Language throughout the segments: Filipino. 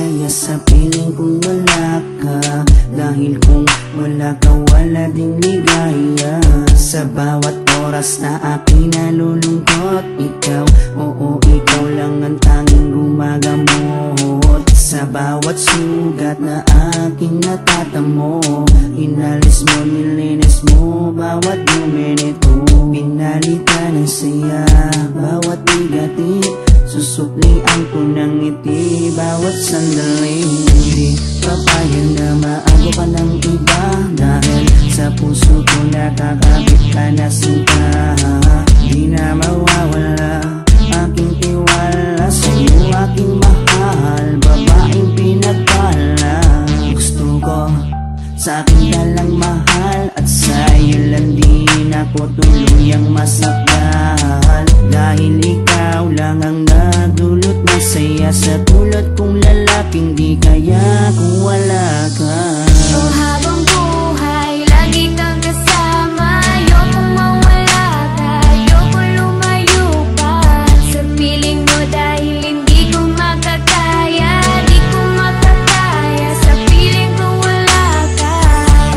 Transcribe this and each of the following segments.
masaya sa piling kung wala ka. Dahil kung wala ka, wala ding ligaya. Sa bawat oras na aking nalulungkot, ikaw, oo, ikaw lang ang tanging gumagamot. Sa bawat sugat na aking natatamo, inalis mo, nilinis mo bawat minuto. Pinalitan ng saya bawat bigatin, susuklian ko ng ngiti bawat sandali. Hindi papayag na maago ka ng iba, dahil sa puso ko nakakabit ka na sinta. Di na mawawala aking tiwala sa'yo, aking mahal, babaeng pinagpala. Gusto ko sa akin ka lang mahal, at sa'yo lang din ako tuluyang masakal. Dahil ikaw lang ang nagdulot ng saya sa tulad kong lalaking di kaya kung wala ka. Oh, habang buhay, lagi kang kasama. Ayokong mawala ka, ayokong lumayo pa sa piling mo, dahil hindi ko makakaya, di ko makakaya sa piling ko wala ka.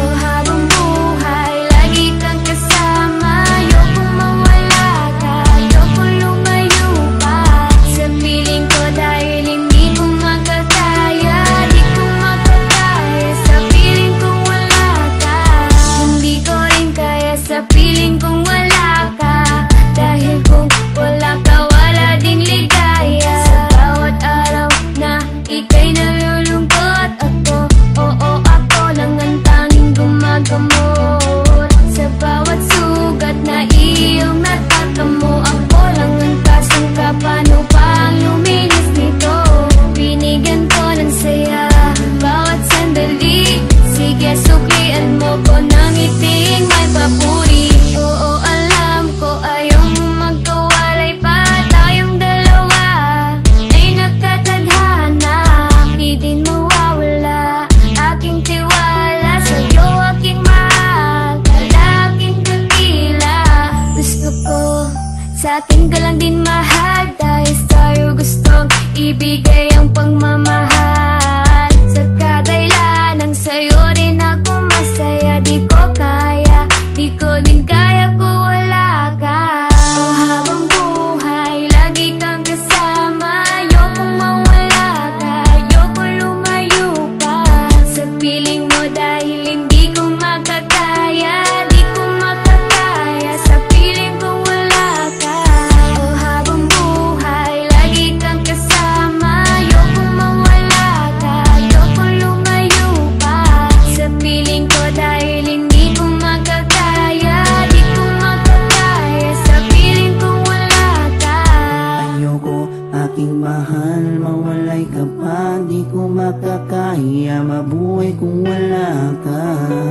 Oh, habang buhay, lagi kang kasama. Ayokong mawala ka, ayokong lumayo pa sa piling ko, dahil hindi ko makakaya, di ko makakaya sa piling ko wala ka. Hindi ko rin kaya sa piling kong wala ka, dahil kung wala ka, wala ding ligaya. Sa bawat araw na ika'y nalulungkot, ako, oo, ako lang ang tanging gumagamot. Sa bawat sugat na iyong natatamo, ako lang ang kasangka. Paano pa ang luminis nito? Binigyan ko ng saya bawat sandali. Sige, suklian mo ko ng iting may papuri. Oo, alam ko ayaw mo magkawalay pa, tayong dalawa ay nagkatadhana. Di din mawawala aking tiwala sa'yo, aking mahal, lalaking dakila. Gusto ko sa akin ka lang din mahal, dahil sa'yo gustong ibigay ang pagmamahal. Sa kadailan ng sa'yo rin ako masaya, di ko kaya, di ko din kaya kung wala ka. Oh, habang buhay, lagi kang kasama. Ayokong mawala ka, ayokong lumayo pa sa piling mo, dahil hindi ko makakaya, di ko makakaya sa piling ko wala ka. Oh, habang buhay, lagi kang kasama. Ayokong mawala ka, ayokong lumayo pa sa piling ko, dahil hindi ko makakaya, di ko makakaya sa piling ko wala ka. Ayoko, aking mahal, mawalay ka pa. Di ko makakaya mabuhay kung wala ka.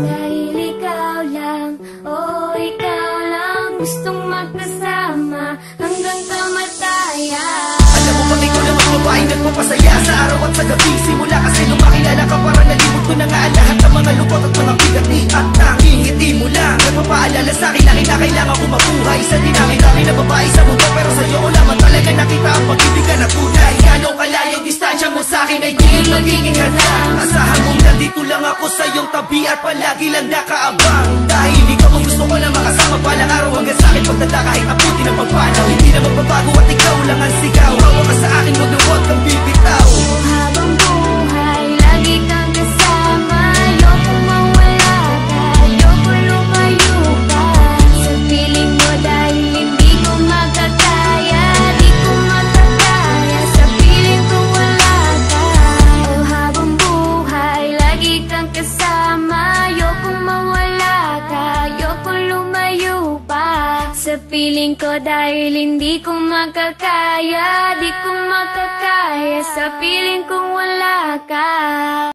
Dahil ikaw lang, oh ikaw lang, gustong magkasama hanggang kamatayan. Alam mo bang ikaw lang ang babaeng nagpapasaya sa araw at sa gabi? Simula kasi nung makilala ka, parang nalimot ko na nga ang lahat ng mga lungkot at mga bigat ni at tanging ngiti mo lang nagpapaalala sa'kin na kailangan ko mabuhay sa dinami-dami na babae sa mundo. Pero sa'yo ko lamang talaga nakita ang pag-ibig ka na tunay. Gano'ng kalayong distansya mo sa'kin ay tingin magiging handa. Asahan mong nandito lang ako sa iyong tabi at palagi lang nakaabang. Dahil ikaw ang gusto ko na makasama palang araw hanggang sa'kin pagtanda kahit abuti ng pagpanaw. Hindi na magbabago at ikaw lang ang sigaw. Hawa ka sa akin, huwag na huwag kang bibitaw. Oh, habang buhay, lagi kang kasama. Ayokong mawala ka, ayokong lumayo pa sa piling mo, dahil hindi ko makakaya, di ko makakaya sa piling ko wala ka. Oh, habang buhay, lagi kang kasama. Ayokong mawala ka, ayokong lumayo pa sa piling ko, dahil hindi ko makakaya, di ko makakaya sa piling kong wala